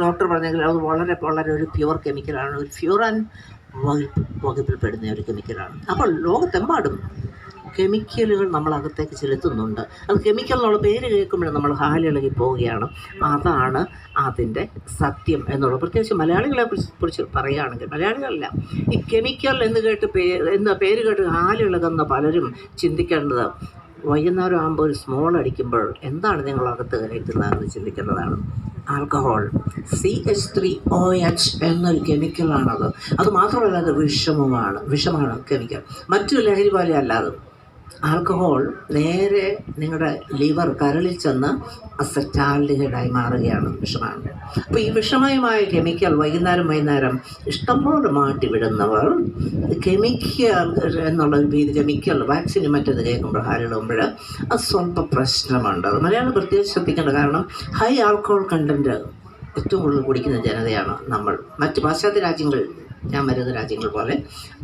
Doctor പറഞ്ഞെങ്കിൽ അത് വളരെ വളരെ ഒരു പ്യുവർ കെമിക്കലാണ്, ഒരു പ്യുവർ ആൻഡ് വകുപ്പിൽപ്പെടുന്ന ഒരു കെമിക്കലാണ്. അപ്പോൾ ലോകത്തെമ്പാടും കെമിക്കലുകൾ നമ്മളകത്തേക്ക് ചെലുത്തുന്നുണ്ട്. അത് കെമിക്കൽ എന്നുള്ള പേര് കേൾക്കുമ്പോഴും നമ്മൾ ഹാലിളകി പോവുകയാണ്. അതാണ് അതിൻ്റെ സത്യം എന്നുള്ളത്. പ്രത്യേകിച്ച് മലയാളികളെ കുറിച്ച് പറയുകയാണെങ്കിൽ, മലയാളികളല്ല, ഈ കെമിക്കൽ എന്ന് കേട്ട് പേര് കേട്ട് ഹാലിളകുന്ന പലരും ചിന്തിക്കേണ്ടത് വൈകുന്നേരം ആകുമ്പോൾ ഒരു സ്മോൾ അടിക്കുമ്പോൾ എന്താണ് നിങ്ങളകത്ത് കയറ്റുന്നതെന്ന് ചിന്തിക്കേണ്ടതാണ്. ആൽക്കഹോൾ CH3OH എന്നൊരു കെമിക്കലാണത്. അത് മാത്രമല്ല അത് വിഷമാണ് കെമിക്കൽ. മറ്റു ലഹരി പോലെ അല്ലാതെ ആൽക്കഹോൾ നേരെ നിങ്ങളുടെ ലിവർ കരളിൽ ചെന്ന് അസറ്റാൽഡിഹൈഡായി മാറുകയാണ്, വിഷമാണ്. അപ്പോൾ ഈ വിഷമയമായ കെമിക്കൽ വൈകുന്നേരം ഇഷ്ടംപോലെ മാറ്റി വിടുന്നവർ കെമിക്കൽ എന്നുള്ളൊരു ഭീതി, കെമിക്കൽ വാക്സിന് മറ്റേത് കേൾക്കുമ്പോൾ ഹാലിടുമ്പോൾ അത് സ്വല്പം പ്രശ്നമുണ്ട്. അത് മലയാളം പ്രത്യേകിച്ച് ശ്രദ്ധിക്കേണ്ട, കാരണം ഹൈ ആൽക്കഹോൾ കണ്ടൻറ്റ് ഏറ്റവും കൂടുതൽ കുടിക്കുന്ന ജനതയാണ് നമ്മൾ. മറ്റ് പാശ്ചാത്യ രാജ്യങ്ങൾ, ഞാൻ വരുന്ന രാജ്യങ്ങൾ പോലെ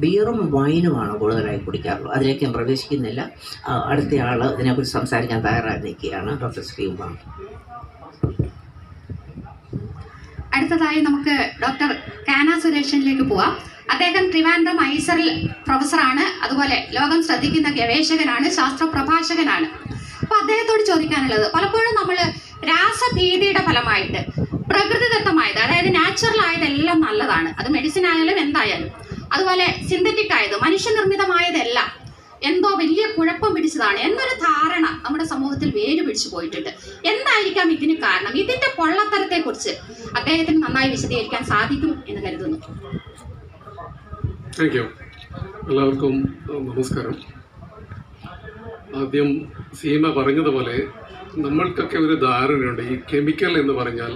ബിയറും വൈനുമാണ് കൂടുതലായി കുടിക്കാറുള്ളത്. അതിലേക്ക് ഞാൻ പ്രവേശിക്കുന്നില്ല. അടുത്തയാൾ ഇതിനെക്കുറിച്ച് സംസാരിക്കാൻ തയ്യാറായി നിൽക്കുകയാണ്, ഡോക്ടർ ശ്രീകുമാർ. അടുത്തതായി നമുക്ക് ഡോക്ടർ കാന സുരേഷിലേക്ക് പോവാം. അദ്ദേഹം ട്രിവാൻഡ്രം ഐസറിൽ പ്രൊഫസറാണ്, അതുപോലെ ലോകം ശ്രദ്ധിക്കുന്ന ഗവേഷകനാണ്, ശാസ്ത്ര പ്രഭാഷകനാണ്. അപ്പോൾ അദ്ദേഹത്തോട് ചോദിക്കാനുള്ളത്, പലപ്പോഴും നമ്മൾ രാസഭീതിയുടെ ഫലമായിട്ട് പ്രകൃതിദത്തമായത്, അതായത് നാച്ചുറൽ ആയതെല്ലാം നല്ലതാണ്, അത് മെഡിസിൻ ആയാലും എന്തായാലും, അതുപോലെ സിന്തറ്റിക് ആയത് മനുഷ്യനിർമ്മിതമായതെല്ലാം എന്തോ വലിയ കുഴപ്പം പിടിച്ചതാണ് എന്നൊരു ധാരണ നമ്മുടെ സമൂഹത്തിൽ വേര് പിടിച്ചു പോയിട്ടുണ്ട്. എന്തായിരിക്കാം ഇതിന് കാരണം? ഇതിന്റെ പൊള്ളത്തരത്തെ കുറിച്ച് അദ്ദേഹത്തിന് നന്നായി വിശദീകരിക്കാൻ സാധിക്കും എന്ന് കരുതുന്നു. Thank you. എല്ലാവർക്കും നമസ്കാരം. ആദ്യം സീമ പറഞ്ഞതുപോലെ നമ്മൾക്കൊക്കെ ഒരു ധാരണയുണ്ട്, ഈ കെമിക്കൽ എന്ന് പറഞ്ഞാൽ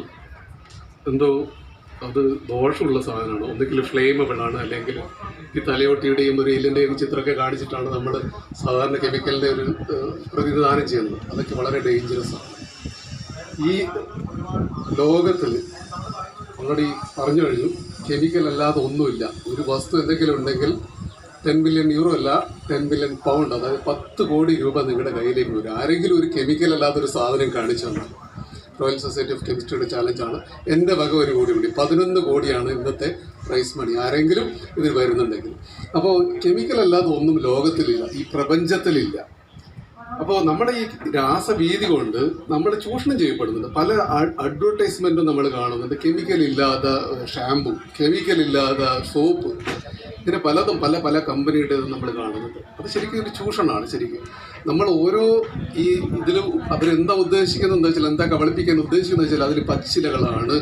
എന്തോ അത് ദോഷമുള്ള സാധനമാണ്, ഒന്നുകിൽ ഫ്ലെയിമബിൾ ആണ്, അല്ലെങ്കിൽ ഈ തലയോട്ടിയുടെയും ഒരു എല്ലിൻ്റെയും ചിത്രമൊക്കെ കാണിച്ചിട്ടാണ് നമ്മൾ സാധാരണ കെമിക്കലിൻ്റെ ഒരു പ്രതിനിധാനം ചെയ്യുന്നത്. അതൊക്കെ വളരെ ഡേഞ്ചറസ് ആണ്. ഈ ലോകത്തിൽ ഓൾറെഡി പറഞ്ഞു കഴിഞ്ഞു, കെമിക്കൽ അല്ലാതെ ഒന്നുമില്ല. ഒരു വസ്തു എന്തെങ്കിലും ഉണ്ടെങ്കിൽ 10 ബില്യൺ യൂറോ അല്ല, 10 ബില്യൺ പൗണ്ട്, അതായത് 10 കോടി രൂപ നിങ്ങളുടെ കയ്യിലേക്ക് വരും. ആരെങ്കിലും ഒരു കെമിക്കൽ അല്ലാത്തൊരു സാധനം കാണിച്ചു തന്നാൽ. റോയൽ സൊസൈറ്റി ഓഫ് കെമിസ്ട്രിയുടെ ചാലഞ്ചാണ്. എൻ്റെ വക 1 കോടി കൂടി 11 കോടിയാണ് ഇന്നത്തെ പ്രൈസ് മണി, ആരെങ്കിലും ഇതിൽ വരുന്നുണ്ടെങ്കിൽ. അപ്പോൾ കെമിക്കൽ അല്ലാതെ ഒന്നും ലോകത്തിലില്ല, ഈ പ്രപഞ്ചത്തിലില്ല. അപ്പോൾ നമ്മുടെ ഈ രാസഭീതി കൊണ്ട് നമ്മൾ ചൂഷണം ചെയ്യപ്പെടുന്നുണ്ട്. പല അഡ്വർടൈസ്മെൻറ്റും നമ്മൾ കാണുന്നുണ്ട്, കെമിക്കൽ ഇല്ലാത്ത ഷാമ്പു, കെമിക്കൽ ഇല്ലാത്ത സോപ്പ്, ഇങ്ങനെ പലതും പല കമ്പനിയുടേത് നമ്മൾ കാണുന്നുണ്ട്. അത് ശരിക്കും ഒരു ചൂഷണമാണ്. ശരിക്കും നമ്മൾ ഓരോ ഈ ഇതിലും അവരെന്താ ഉദ്ദേശിക്കുന്നതെന്ന് വെച്ചാൽ, എന്താ കബളിപ്പിക്കാൻ ഉദ്ദേശിക്കുന്നത് വെച്ചാൽ, അതിൽ പച്ചിലകളാണ്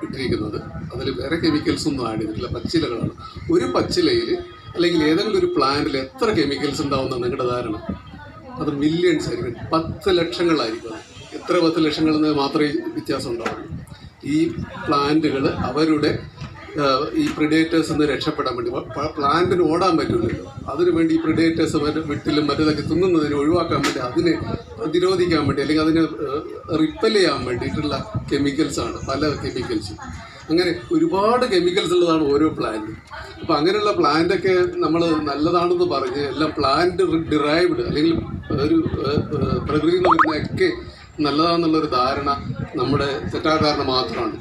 ഇട്ടിരിക്കുന്നത്, അതിൽ വേറെ കെമിക്കൽസ് ഒന്നും ആഡ് ചെയ്തിട്ടില്ല, പച്ചിലകളാണ്. ഒരു പച്ചിലയിൽ അല്ലെങ്കിൽ ഏതെങ്കിലും ഒരു പ്ലാന്റിൽ എത്ര കെമിക്കൽസ് ഉണ്ടാവുന്ന നിങ്ങളുടെ ധാരണ? അത് മില്യൺസ് ആയിരിക്കും, 10 ലക്ഷങ്ങളായിരിക്കും. എത്ര 10 ലക്ഷങ്ങളെന്ന് മാത്രമേ വ്യത്യാസം ഉണ്ടാവുള്ളൂ. ഈ പ്ലാന്റുകൾ അവരുടെ ഈ പ്രിഡേറ്റേഴ്സിൽ നിന്ന് രക്ഷപ്പെടാൻ വേണ്ടി, പ്ലാന്റിന് ഓടാൻ പറ്റില്ലല്ലോ, അതിനുവേണ്ടി ഈ പ്രിഡേറ്റേഴ്സ് വിട്ടിലും മറ്റേതൊക്കെ തിന്നുന്നതിന് ഒഴിവാക്കാൻ വേണ്ടി, അതിനെ പ്രതിരോധിക്കാൻ വേണ്ടി, അല്ലെങ്കിൽ അതിനെ റിപ്പൽ ചെയ്യാൻ വേണ്ടിയിട്ടുള്ള കെമിക്കൽസാണ്, പല കെമിക്കൽസും. അങ്ങനെ ഒരുപാട് കെമിക്കൽസ് ഉള്ളതാണ് ഓരോ പ്ലാന്റും. അപ്പോൾ അങ്ങനെയുള്ള പ്ലാന്റൊക്കെ നമ്മൾ നല്ലതാണെന്ന് പറഞ്ഞ് എല്ലാം പ്ലാന്റ് ഡിറൈവ്ഡ് അല്ലെങ്കിൽ ഒരു പ്രകൃതിയിൽ നിന്ന് വരുന്നതൊക്കെ നല്ലതാണെന്നുള്ളൊരു ധാരണ നമ്മുടെ തെറ്റായ ധാരണ മാത്രമാണ്.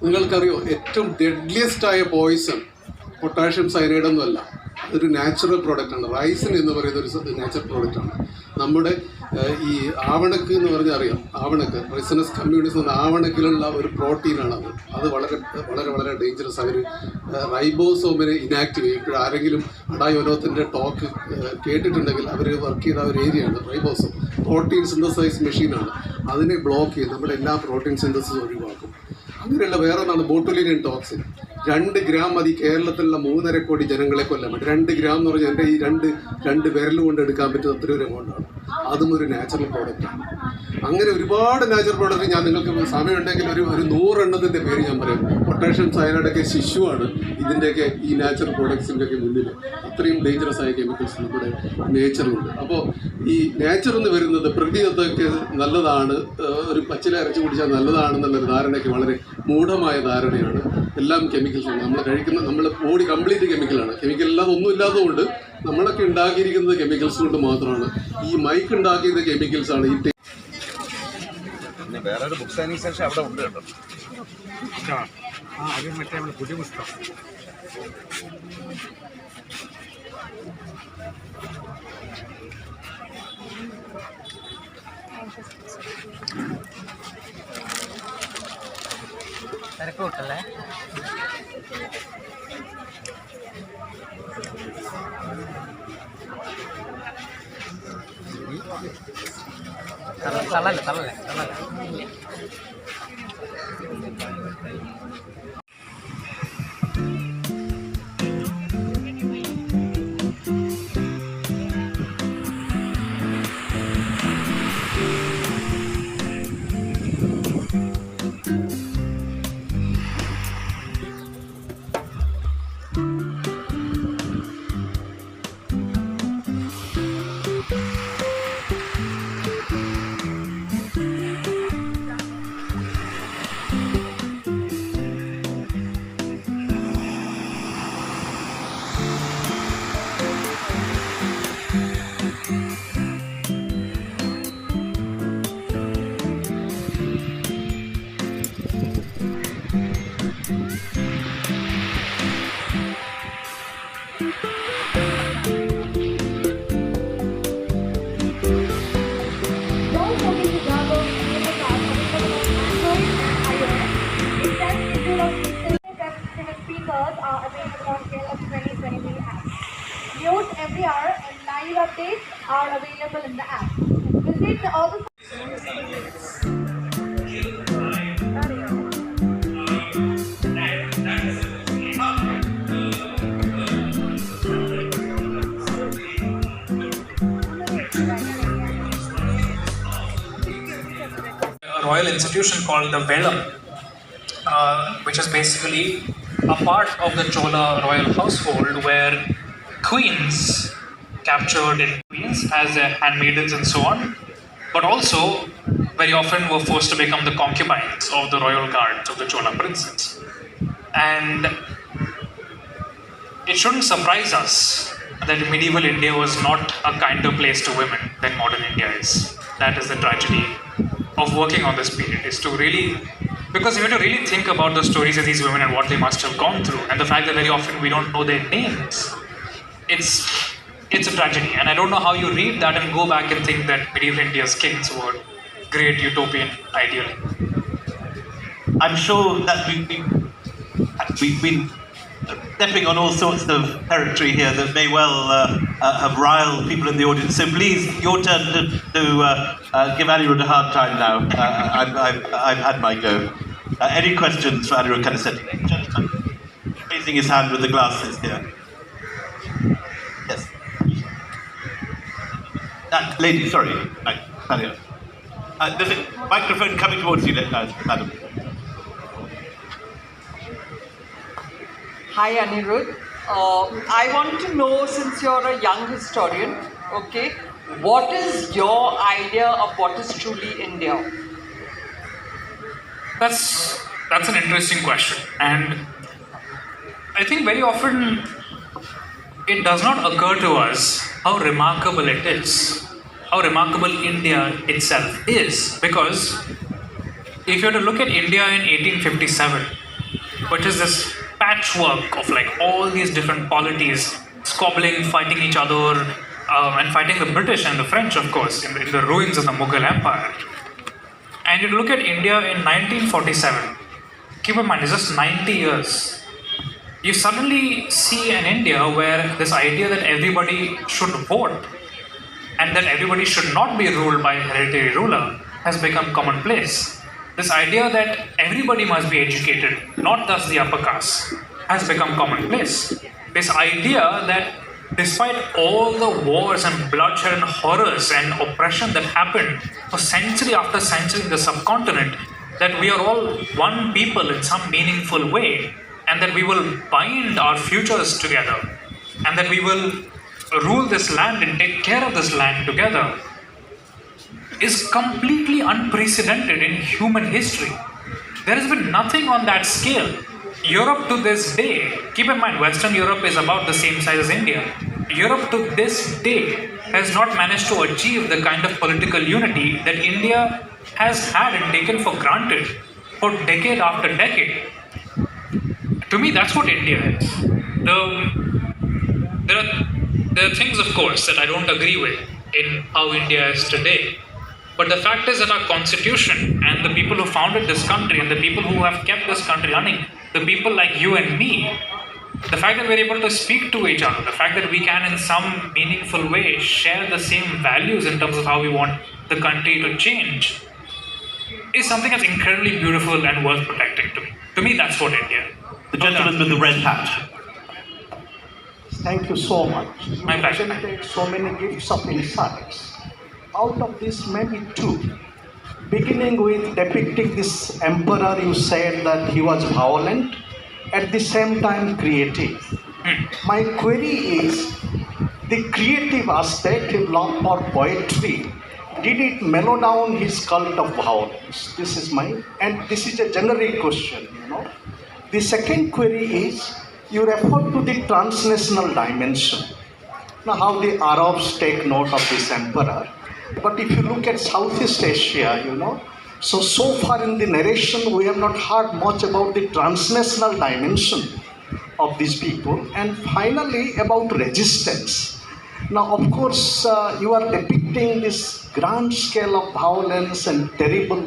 നിങ്ങൾക്കറിയോ, ഏറ്റവും ഡെഡ്ലിയസ്റ്റായ പോയിസൺ പൊട്ടാഷ്യം സയനൈഡ് ഒന്നുമല്ല, അതൊരു നാച്ചുറൽ പ്രോഡക്റ്റാണ്. റൈസിൻ എന്ന് പറയുന്ന ഒരു നാച്ചുറൽ പ്രോഡക്റ്റാണ്. നമ്മുടെ ഈ ആവണക്ക് എന്ന് പറഞ്ഞാൽ അറിയാം, ആവണക്ക് റൈസിനസ് കമ്മ്യൂണിസം എന്ന ആവണക്കിലുള്ള ഒരു പ്രോട്ടീനാണത്. അത് വളരെ വളരെ വളരെ ഡേഞ്ചറസ്. അവർ റൈബോസോമിനെ ഇനാക്റ്റീവ് ചെയ്യും. ഇപ്പോൾ ആരെങ്കിലും അഡായോലോത്തിൻ്റെ ടോക്ക് കേട്ടിട്ടുണ്ടെങ്കിൽ അവർ വർക്ക് ചെയ്ത ഒരു ഏരിയയാണ് റൈബോസോം. പ്രോട്ടീൻ സിന്തസൈസ് മെഷീനാണ്. അതിനെ ബ്ലോക്ക് ചെയ്യും, നമ്മുടെ എല്ലാ പ്രോട്ടീൻ സിന്തസിസും ഒഴിവാക്കും. അങ്ങനെയുള്ള വേറെ ഒന്നാണ് ബോട്ടുലിനിയൻ ടോക്സിൻ. 2 ഗ്രാം മതി കേരളത്തിലുള്ള 3.5 കോടി ജനങ്ങളെ കൊല്ലാൻ പറ്റും. 2 ഗ്രാം എന്ന് പറഞ്ഞാൽ എൻ്റെ ഈ രണ്ട് വിരൽ കൊണ്ട് എടുക്കാൻ പറ്റുന്ന അത്രയും ഒരു എമൗണ്ടാണ്. അതും ഒരു നാച്ചുറൽ പ്രോഡക്റ്റാണ്. അങ്ങനെ ഒരുപാട് നാച്ചുറൽ പ്രോഡക്റ്റ് ഞാൻ നിങ്ങൾക്ക് സമയമുണ്ടെങ്കിൽ ഒരു 100 എണ്ണത്തിൻ്റെ പേര് ഞാൻ പറയാം. പൊട്ടാഷ്യം സയനൈഡൊക്കെ ശിശുവാണ് ഇതിൻ്റെയൊക്കെ ഈ നാച്ചുറൽ പ്രോഡക്ട്സിൻ്റെയൊക്കെ മുന്നിൽ. അത്രയും ഡേഞ്ചറസ് ആയ കെമിക്കൽസ് നമ്മുടെ നേച്ചറുണ്ട്. അപ്പോൾ ഈ നേച്ചറിൽ നിന്ന് വരുന്നത് പ്രകൃതിദത്തൊക്കെ നല്ലതാണ്, ഒരു പച്ചില അരച്ച് കുടിച്ചാൽ നല്ലതാണെന്നുള്ളൊരു ധാരണയ്ക്ക് വളരെ മൂഢമായ ധാരണയാണ്. എല്ലാം കെമിക്കൽസാണ്. നമ്മൾ കഴിക്കുന്ന നമ്മുടെ ബോഡി കംപ്ലീറ്റ് കെമിക്കലാണ്. കെമിക്കൽ ഇല്ലാതെ ഒന്നും ഇല്ലാത്തതുകൊണ്ട് നമ്മളൊക്കെ ഉണ്ടാക്കിയിരിക്കുന്നത് കെമിക്കൽസ് കൊണ്ട് മാത്രമാണ്. ഈ മൈക്ക് ഉണ്ടാക്കിയത് കെമിക്കൽസാണ്. ഈ വേറൊരു ബുക്ക് സൈനിങ് സെക്ഷൻ അവിടെ ഉണ്ട് കേട്ടോ. അത് മറ്റേ നമ്മുടെ പുതിയ പുസ്തകം. തിരക്ക് വിട്ടല്ലേ? തള്ളല്ലേ. Speakers are available on KLF 2023 app. News every hour and live updates are available in the app. Visit all the royal institution called the Velam, which is basically a part of the Chola royal household where queens captured in queens as their handmaidens and so on, but also very often were forced to become the concubines of the royal guards of the Chola princes. And it shouldn't surprise us that medieval India was not a kinder place to women than modern India is. That is the tragedy of working on this period, is to really, because if you have to really think about the stories of these women and what they must have gone through, and the fact that very often we don't know their names, it's a tragedy. And I don't know how you read that and go back and think that medieval India's kings were great utopian ideal. I'm sure that we've been stepping on all sorts of territory here that may well have riled people in the audience. So please, your turn to give Anirudh a hard time now. I've had my go. Any questions for Anirudh Kanasetti? Gentleman raising his hand with the glasses here. Yes. Lady, sorry. Right, there's a microphone coming towards you, madam. Hi Anirudh. I want to know, since you're a young historian, okay, what is your idea of what is truly India? That's an interesting question, and I think very often it does not occur to us how remarkable it is, how remarkable India itself is, because if you were to look at India in 1857, which is this patchwork of like all these different polities squabbling, fighting each other, and fighting the British and the French, of course, in the ruins of the Mughal Empire. And you look at India in 1947, keep in mind, it's just 90 years. You suddenly see an India where this idea that everybody should vote and that everybody should not be ruled by a hereditary ruler has become commonplace. This idea that everybody must be educated, not just the upper caste, has become commonplace. This idea that despite all the wars and bloodshed and horrors and oppression that happened for century after century in the subcontinent, that we are all one people in some meaningful way, and that we will bind our futures together, and that we will rule this land and take care of this land together, is completely unprecedented in human history. There has been nothing on that scale. Europe to this day, keep in mind, Western Europe is about the same size as India. Europe to this day has not managed to achieve the kind of political unity that India has had and taken for granted for decade after decade. To me, that's what India is. There are things, of course, that I don't agree with in how India is today. But the fact is that our constitution and the people who founded this country and the people who have kept this country running, the people like you and me, the fact that we're able to speak to each other, the fact that we can in some meaningful way share the same values in terms of how we want the country to change, is something that's incredibly beautiful and worth protecting to me. To me, that's what India is. The gentleman with the red hat. Thank you so much. My pleasure. You presented so many gifts of insights. Out of this, maybe two. Beginning with depicting this emperor, you said that he was violent, at the same time creative. My query is, the creative aspect in love or poetry, did it mellow down his cult of violence? This is and this is a generic question, The second query is, you refer to the transnational dimension. Now, how the Arabs take note of this emperor. But if you look at Southeast Asia, so far in the narration, we have not heard much about the transnational dimension of these people. And finally, about resistance. Now, of course, you are depicting this grand scale of violence and terrible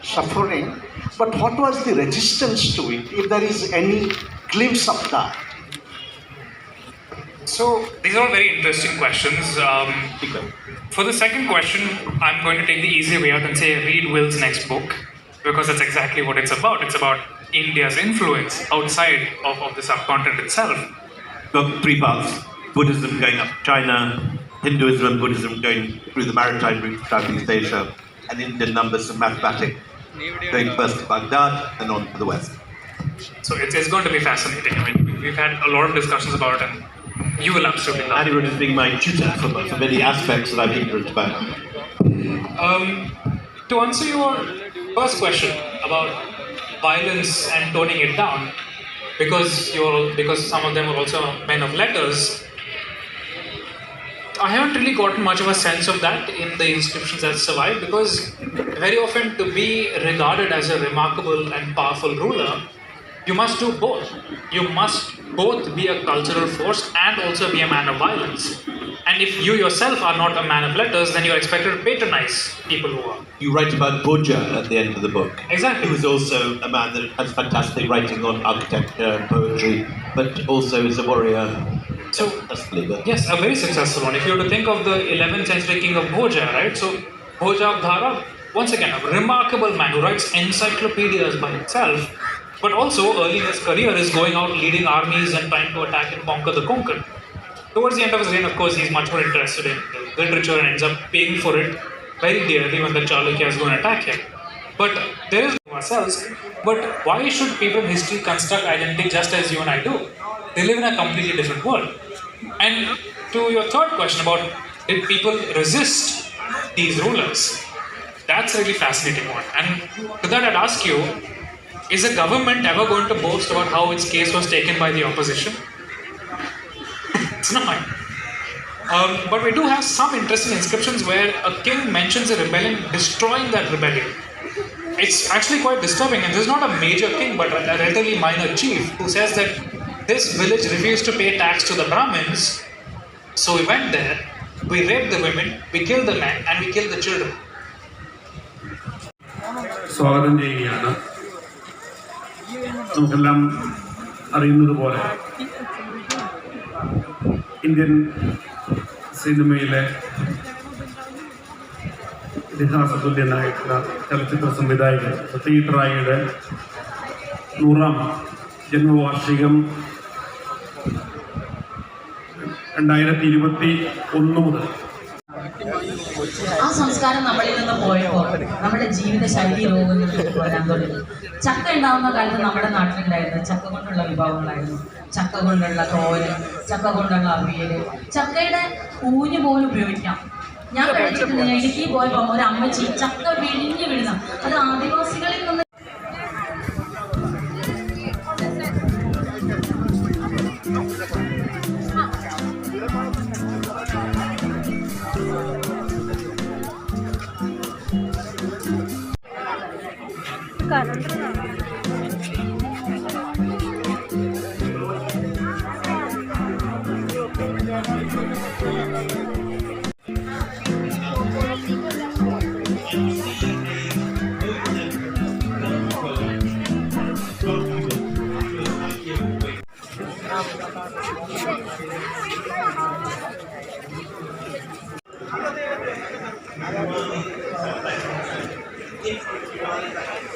suffering. But what was the resistance to it, if there is any glimpse of that? So these are all very interesting questions. For the second question, I'm going to take the easy way out and say read Will's next book, because that's exactly what it's about. It's about India's influence outside of the subcontinent itself. Got three paths. Buddhism going up China, Hinduism and Buddhism going through the maritime route to Southeast Asia, and Indian numbers and mathematics going first to Baghdad and on to the west. So it's going to be fascinating. I mean, we've had a lot of discussions about it, and you will absolutely love it. Anirudh is being my tutor for many aspects that I'm ignorant about. To answer your first question about violence and toning it down, because some of them are also men of letters, I haven't really gotten much of a sense of that in the inscriptions that survive, because very often to be regarded as a remarkable and powerful ruler, you must do both. You must both be a cultural force and also be a man of violence. And if you yourself are not a man of letters, then you're expected to patronize people who are. You write about Bhoja at the end of the book. Exactly. He was also a man that has fantastic writing on architecture and poetry, but also is a warrior. So, yes, a very successful one. If you were to think of the 11th century king of Bhoja, right? So, Bhoja of Dhara, once again, a remarkable man who writes encyclopedias by himself, but also early in his career is going out leading armies and trying to attack and conquer the conquered. Towards the end of his reign, of course, he's much more interested in literature and ends up paying for it very dearly when the Chalukyas go and attack him. But there is ourselves. But why should people in history construct identity just as you and I do? They live in a completely different world. And to your third question about did people resist these rulers, that's a really fascinating one. And to that I'd ask you, is a government ever going to boast about how its case was taken by the opposition? It's not. But we do have some interesting inscriptions where a king mentions a rebellion destroying that rebellion. It's actually quite disturbing, and this is not a major king but a relatively minor chief who says that this village refused to pay tax to the Brahmins, so we went there, we raped the women, we killed the men, and we killed the children. സ്വാഗതം ചെയ്യുകയാണ്. നമുക്കെല്ലാം അറിയുന്നത് പോലെ Indian സിനിമയിലെ ഇതിഹാസതുല്യനായിട്ടുള്ള ചലച്ചിത്ര സംവിധായകൻ സത്യജിത് റായിയുടെ 100ാം ജന്മവാർഷികം 2021 മുതൽ ആ സംസ്കാരം നമ്മളിൽ നിന്ന് പോയപ്പോൾ നമ്മുടെ ജീവിത ശൈലി രോഗങ്ങളിൽ വരാൻ തുടങ്ങി. ചക്ക ഉണ്ടാകുന്ന കാലത്ത് നമ്മുടെ നാട്ടിലുണ്ടായിരുന്നു ചക്ക കൊണ്ടുള്ള വിഭവങ്ങളായിരുന്നു. ചക്ക കൊണ്ടുള്ള തോരൻ, ചക്ക കൊണ്ടുള്ള അവിയൽ, ചക്കയുടെ ഊഞ്ഞ് പോലും ഉപയോഗിക്കാം. ഞാൻ കഴിച്ചിട്ടുണ്ട്. ഇടുക്കി പോയപ്പോൾ ഒരു അമ്മച്ചി ചക്ക വിഴിഞ്ഞ് വിടുന്ന, അത് ആദിവാസികളിൽ നിന്ന് If